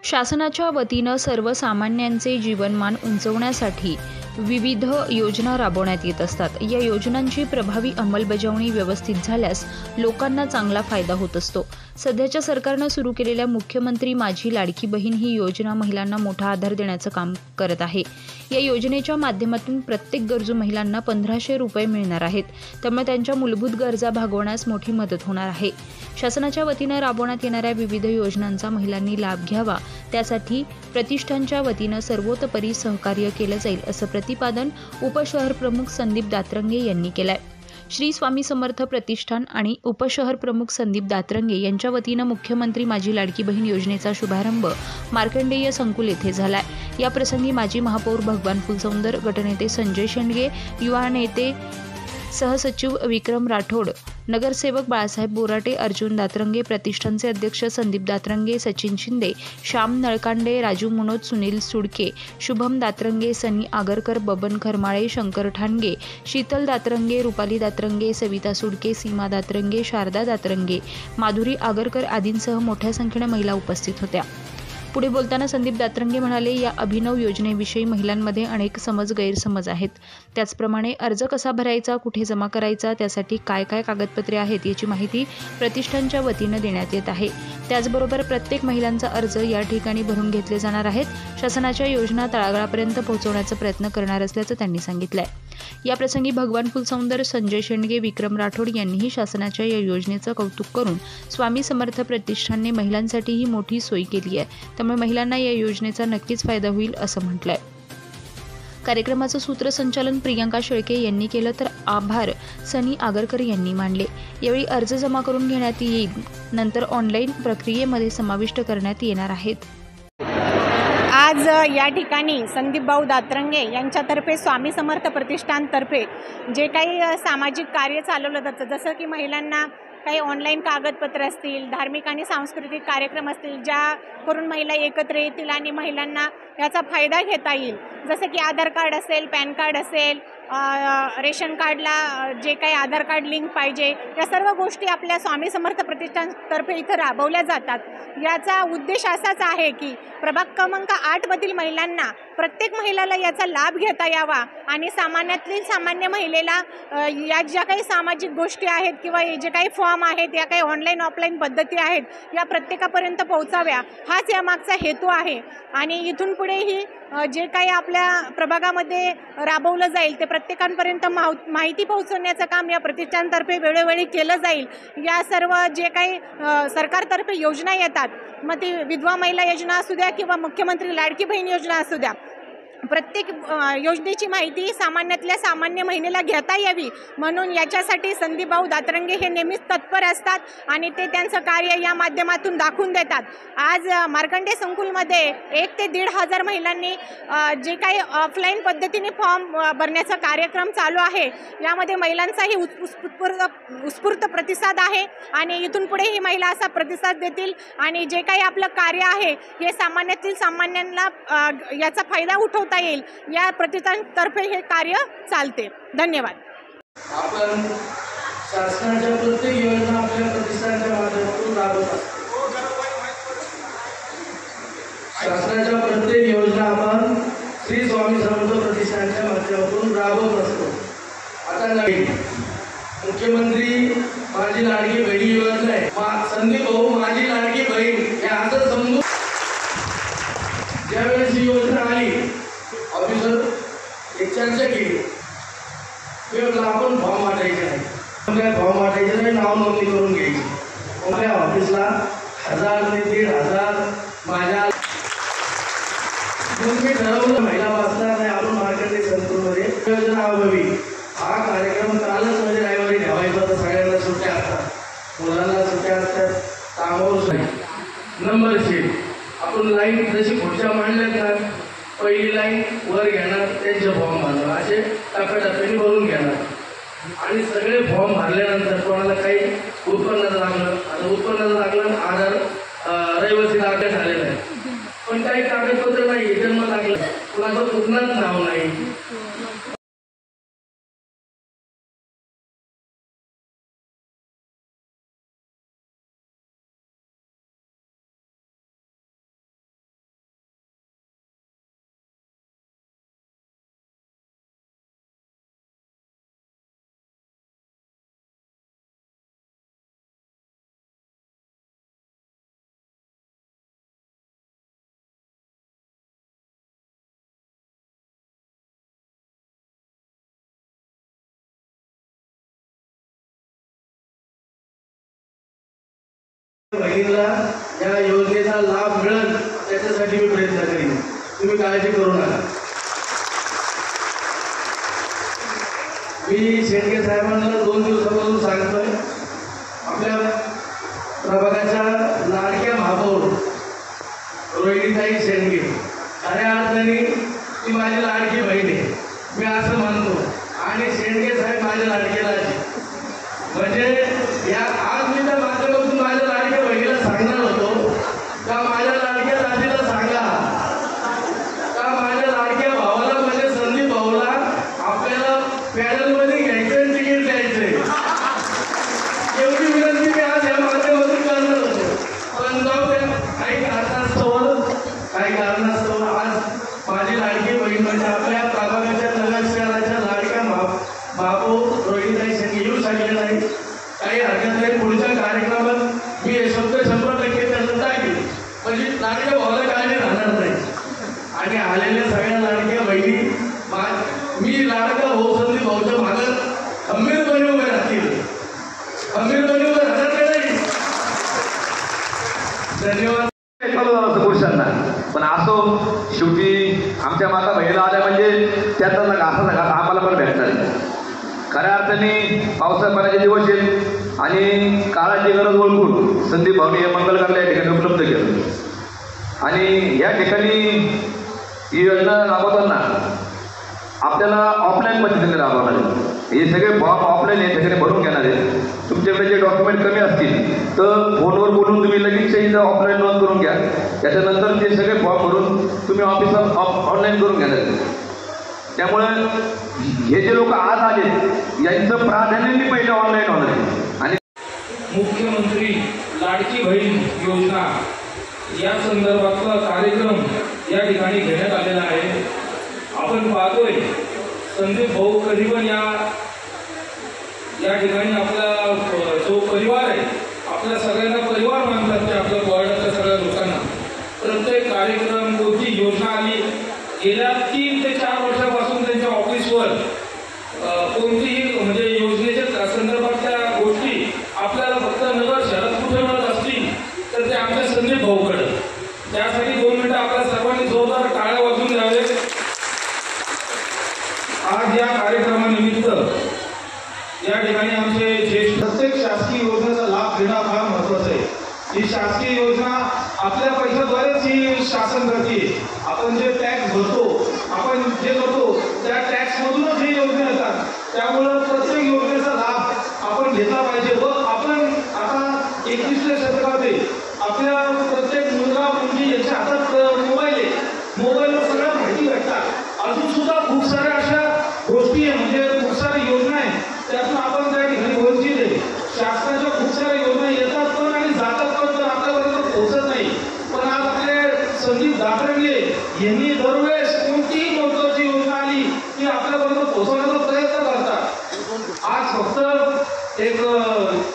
शासनाच्या वतीनं सर्वसामान्यांचे जीवनमान उंचवण्यासाठी विविध योजना राबवण्यात येत असतात। या योजनांची प्रभावी अंमलबजावणी व्यवस्थित झाल्यास लोकांना चांगला फायदा होत असतो। सध्याच्या सरकारनं सुरू केलेल्या मुख्यमंत्री माझी लाडकी बहीण ही योजना महिलांना मोठा आधार देण्याचं काम करत आहे। या योजनेच्या माध्यमातून प्रत्येक गरजू महिलांना 1500 रुपये मिळणार आहेत। त्यामुळे त्यांच्या मूलभूत गरजा भागवण्यास मोठी मदत होणार आहे। शासनाच्या वतीनं राबवण्यात येणाऱ्या विविध योजनांचा महिलांनी लाभ घ्यावा, त्यासाठी प्रतिष्ठानच्या वतीनं सर्वतोपरी सहकार्य केलं जाईल, असं प्रतिपादन उपशहर प्रमुख संदीप दातरंगे यांनी केलंय। श्री स्वामी समर्थ प्रतिष्ठान आणि उपशहर प्रमुख संदीप दातरंगे यांच्या वतीनं मुख्यमंत्री माझी लाडकी बहीण योजनेचा शुभारंभ मार्कंडेय संकुल येथे झालाय। या प्रसंगी माजी महापौर भगवान फुलसौंदर, गटनेते संजय शेंडगे, युवा नेते सहसचिव विक्रम राठोड, नगरसेवक बाळासाहेब बोराटे, अर्जुन दातरंगे, प्रतिष्ठानचे अध्यक्ष संदीप दातरंगे, सचिन शिंदे, श्याम नळकांडे, राजू मुनोत, सुनील सुडके, शुभम दातरंगे, सनी आगरकर, बबन खरमाळे, शंकर ठाणगे, शीतल दातरंगे, रुपाली दातरंगे, सविता सुडके, सीमा दातरंगे, शारदा दातरंगे, माधुरी आगरकर आदींसह मोठ्या संख्येने महिला उपस्थित होत्या। पुढे बोलताना संदीप दातरंगे म्हणाले, या अभिनव योजनेविषयी महिलांमध्ये अनेक गैरसमज आहेत। त्याचप्रमाणे अर्ज कसा भरायचा, कुठे जमा करायचा, त्यासाठी काय काय कागदपत्रे आहेत याची माहिती प्रतिष्ठानच्या वतीनं देण्यात येत आहे। त्याचबरोबर प्रत्येक महिलांचा अर्ज या ठिकाणी भरून घेतले जाणार आहेत। शासनाच्या योजना तळागाळापर्यंत पोहोचवण्याचा प्रयत्न करणार असल्याचं त्यांनी सांगितलंय। या प्रसंगी भगवान फुलसौंदर, संजय शेंडगे, विक्रम राठोड यांनीही शासनाच्या या योजनेचं कौतुक करून स्वामी समर्थ प्रतिष्ठानने महिलांसाठी ही मोठी सोय केली आहे, त्यामुळे महिलांना या योजनेचा नक्कीच फायदा होईल असं म्हटलंय। कार्यक्रमाचं सूत्रसंचालन प्रियंका शेळके यांनी केलं, तर आभार सनी आगरकर यांनी मानले। यावेळी अर्ज जमा करून घेण्यात येईल, नंतर ऑनलाईन प्रक्रियेमध्ये समाविष्ट करण्यात येणार आहेत। आज या ठिकाणी संदीप भाऊ दातरंगे यांच्यातर्फे स्वामी समर्थ प्रतिष्ठानतर्फे जे काही सामाजिक कार्य चालवलं जातं, जसं की महिलांना काही ऑनलाईन कागदपत्र असतील, धार्मिक आणि सांस्कृतिक कार्यक्रम असतील, ज्या करून महिला एकत्र येतील आणि महिलांना याचा फायदा घेता येईल, जसं की आधार कार्ड असेल, पॅन कार्ड असेल, रेशन कार्डला जे काही आधार कार्ड लिंक पाहिजे, या सर्व गोष्टी आपल्या स्वामी समर्थ प्रतिष्ठानतर्फे इथं राबवल्या जातात। याचा उद्देश असाच आहे की प्रभाग क्रमांक 8 मधील महिलांना, प्रत्येक महिलाला याचा लाभ घेता यावा आणि सामान्यातील सामान्य महिलेला या ज्या काही सामाजिक गोष्टी आहेत किंवा जे काही फॉर्म आहेत, या काही ऑनलाईन ऑफलाईन पद्धती आहेत, या प्रत्येकापर्यंत पोहोचाव्या, हाच यामागचा हेतू आहे। आणि इथून पुढेही जे काही आपल्या प्रभागामध्ये राबवलं जाईल ते प्रत्येकापर्यंत माहिती पोहोचवण्याचं काम या प्रतिष्ठानतर्फे वेळोवेळी केलं जाईल। या सर्व जे काही सरकारतर्फे योजना येतात, मग ती विधवा महिला योजना असू द्या किंवा मुख्यमंत्री लाडकी बहीण योजना असू द्या, प्रत्येक योजनेची माहिती सामान्यातल्या सामान्य महिलेला घेता यावी, म्हणून याच्यासाठी संदीप भाऊ दातरंगे हे नेहमीच तत्पर असतात आणि ते त्यांचं कार्य या माध्यमातून दाखवून देतात। आज मार्कंडे संकुलमध्ये 1 ते 1,500 महिलांनी जे काही ऑफलाईन पद्धतीने फॉर्म भरण्याचा कार्यक्रम चालू आहे, यामध्ये महिलांचाही उत्स्फूर्त प्रतिसाद आहे आणि इथून पुढे ही महिला असा प्रतिसाद देतील आणि जे काही आपलं कार्य आहे हे सामान्यातील सामान्यांना याचा फायदा उठवता येईल, या प्रतिष्ठानतर्फे हे कार्य चालते। धन्यवाद। आपण शासनाच्या प्रत्येक योजना आपल्या प्रतिष्ठानच्या माध्यमातून राबवत असतो। शासनाच्या प्रत्येक योजना आपण श्री स्वामी समर्थ प्रतिष्ठानच्या माध्यमातून राबवत असतो। आता नवीन मुख्यमंत्री माझी लाडकी बहीण योजना आहे, संदीप भाऊ माझी लाडकी बहीण हे असं समजून ज्यावेळेस ही योजना आली, ऑफिसर एक चर्चा केली, आपण फॉर्म वाटायचे नाही, फॉर्म वाटायचे नाही, नाव नोंदणी करून घ्यायची। आपल्या ऑफिसला 1000 ते 1,500 माझ्या मी ठरवलं महिला वाचणार नाही, आपण मार्कंडे संकुलमध्ये योजना राबवावी। हा कार्यक्रम कालच म्हणजे रविवारी ठेवायचा, तर सगळ्यांना सुट्ट्या असतात, मुलांना सुट्ट्या असतात, कामावर नंबर शीट आपण लाईन जशी पुढच्या मांडल्यात ना, पहिली लाईन वर घेणार, त्यांचे फॉर्म भरणार, असे टप्प्याटप्प्याने भरून घेणार आणि सगळे फॉर्म भरल्यानंतर कोणाला काही उत्पन्नाचं लागलं, आता उत्पन्नाचं लागलं, आधार रहिवासी दाखल झालेला आहे, पण काही कागदपत्र नाही, जन्म लागलं, कुणाचं कुठलंच नाव नाही। बहिणीला या योजनेचा लाभ मिळेल त्याच्यासाठी मी प्रयत्न करीन. तुम्ही काळजी करू नका. मी शेंडगे साहेबांना 2 दिवसापासून सांगतोय, आपल्या प्रभागाच्या लाडक्या महापौर रोहिणीताई शेंडगे खऱ्या अर्थाने ती माझी लाडकी बहीण आहे, मी असं मानतो. आणि शेंडगे साहेब माझ्या लाडके राजे. म्हणजे या आज मी त्या माध्यमातून माझ्या लाडक्या बहिणीला सांगणार होतो का माझ्या लाडक्या राजेला सांगा का माझ्या लाडक्या भावाला म्हणजे संदीप भाऊला आपल्याला पॅनलमध्ये घ्यायचं, तिकीट द्यायचंय. एवढी विनंती मी आज या माध्यमातून करणार होतो. पण जाऊ द्या, काही कारणास्तव आज माझी लाडकी बहीण म्हणजे आपल्या प्रभागाच्या नगर शहराच्या लाडक्या महापौर रोहिणीताई शेंडगे येऊ शकले नाही. काही हरकत नाही, पुढच्या कार्यक्रमात मी हे शब्द 100% त्यांना टाकेल, म्हणजे लाडक्या भावाला काळजी राहणार नाही. आणि आलेल्या सगळ्या लाडक्या बहिणी मी लाडका भाऊ संदीप भाऊच्या मागं खंबीरपणे उभे राहतील, खंबीरपणे उभे राहणार नाही. धन्यवाद. पुरुषांना पण असो, शेवटी आमच्या माता बहिणीला आल्या म्हणजे त्याचा घासाचा घास आम्हाला पण भेटणार आहे. खऱ्या अर्थाने पावसाळ्याचे दिवस आहेत आणि काळाची गरज ओळखून संदीप भाऊनी हे मंगल कार्य या ठिकाणी उपलब्ध केलं. आणि या ठिकाणी ही योजना राबवताना आपल्याला ऑफलाईन पद्धतीने राबवणार आहे. हे सगळे फॉर्म ऑफलाईन या ठिकाणी भरून घेणार आहेत. तुमच्याकडे जे डॉक्युमेंट कमी असतील तर फोनवर बोलून तुम्ही लगेच इथं ऑफलाईन नोंद करून घ्या. त्याच्यानंतर ते सगळे फॉर्म भरून तुम्ही ऑफिसात ऑनलाईन करून घेणार आहेत. त्यामुळे हे जे लोक आज आले यांचं प्राधान्याने पहिलं ऑनलाईन होणार आहे. आणि मुख्यमंत्री लाडकी बहीण योजना या संदर्भातला कार्यक्रम या ठिकाणी घेण्यात आलेला आहे. आपण पाहतोय संदीप भाऊ कधी पण या ठिकाणी आपला जो परिवार आहे, आपल्या सगळ्यांना परिवार मानतात ते आपल्या वार्डातल्या सगळ्या लोकांना. प्रत्येक कार्यक्रम कोणती योजना आली गेल्या 3 ते 4 वर्षापासून त्यांच्या ऑफिसवर कोणतीही म्हणजे योजनेच्या संदर्भातल्या गोष्टी आपल्याला फक्त नगर शहरात कुठे मिळत असतील तर ते आमच्या संदीप भाऊकडे. त्यासाठी 2 मिनिटं आपल्या सर्वांनी जोरदार टाळ्या वाजवून द्यावे. आज या कार्यक्रमानिमित्त या ठिकाणी आमचे ज्येष्ठ प्रत्येक शासकीय योजनेचा लाभ घेणं फार महत्वाचं आहे. ही शासकीय योजना आपल्या पैशाद्वारेच ही शासन करते. आपण जे टॅक्स भरतो, आपण जे करतो त्या टॅक्समधूनच ही योजना येतात. त्यामुळं प्रत्येक योजनेचा लाभ आपण घेतला पाहिजे. व आपण आता 21व्या शतकात आहे, आपल्या प्रत्येक मुलगा मुलगी यांच्या हातात मोबाईल आहे. मोबाईलवर सगळ्या माहिती भेटतात. अजून सुद्धा खूप साऱ्या अशा गोष्टी आहे, म्हणजे खूप साऱ्या योजना आहे त्यातून आपण त्या ठिकाणी वंचित आहे. शासनाच्या खूप साऱ्या योजना येतात पण आणि जातात पण आपल्यापर्यंत पोहोचत नाही. पण आज आपले संदीप दातरंगे यांनी दरवेळेस कोणतीही महत्वाची योजना आली की आपल्यापर्यंत पोहोचवण्याचा प्रयत्न करतात. आज फक्त एक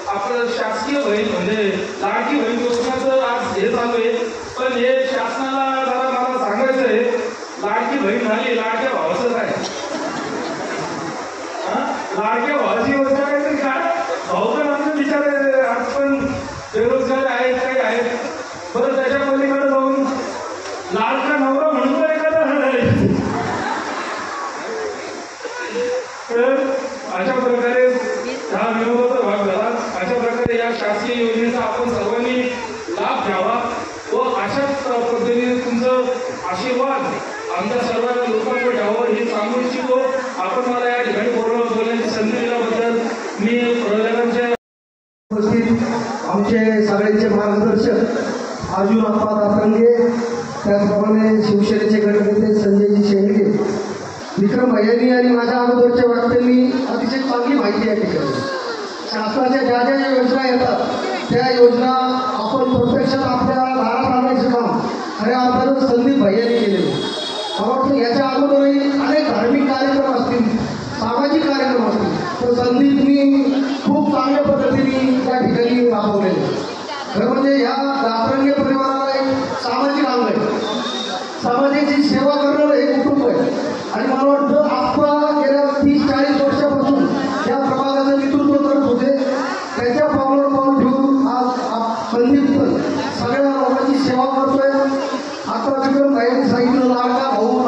आपलं शासकीय बहीण म्हणजे लाडकी बहीण योजनाचं आज हे चालू आहे. पण हे शासनाला जरा मला सांगायचं आहे, लाडकी बहीण झाली लाडक्या भावाचं काय, लाडक्या भावाची योजना काय तरी काय भाऊ पण आमचे बिचारे आज पण बेरोजगार आहेत, काही आहेत. बरं त्याच्या पलीकडे जाऊन लाडका नवरा म्हणून तर एखादा आहे. तर अशा प्रकारे हा विनोदाचा भाग झाला. अशा प्रकारे या शासकीय योजनेचा आपण सर्वांनी लाभ घ्यावा व अशाच पद्धतीने तुमचं आशीर्वाद आमच्या सर्व लोकांवर घ्यावं हे सांगू इच्छितो. आपण मला या ठिकाणी बोलण्याची संधी दिल्याबद्दल मी प्रजाकांच्या आमचे सगळ्यांचे मार्गदर्शक अर्जुन अप्पा दातरंगे, त्याचप्रमाणे शिवसेनेचे गटनेते संजयजी शेंडगे, विक्रम भैयांनी आणि माझ्या अगोदरच्या वक्त्यांनी अतिशय चांगली माहिती या ठिकाणी शासनाच्या ज्या ज्या योजना येतात त्या योजना आपण प्रत्यक्षात आपल्या दारात आणायचं काम खऱ्या अर्थानं संदीप भैयांनी केलेलं. मला वाटतं याच्या अगोदरही अनेक धार्मिक कार्यक्रम असतील, सामाजिक कार्यक्रम असतील, तर संदीपनी खूप चांगल्या पद्धतीने त्या ठिकाणी राबवलेले. खरं म्हणजे ह्या दातरंगे परिवाराला एक सामाजिक अंग आहे. समाजाची सेवा करणारं हे कुटुंब आहे. आणि मला वाटतं आप्पा गेल्या 30-40 वर्षापासून या प्रभागाचं नेतृत्व करत होते. त्याच्या पावलावर पाऊल ठेवून आज संदीप आत्ता विक्रम भाईंनी सांगितलं लाडका भाऊ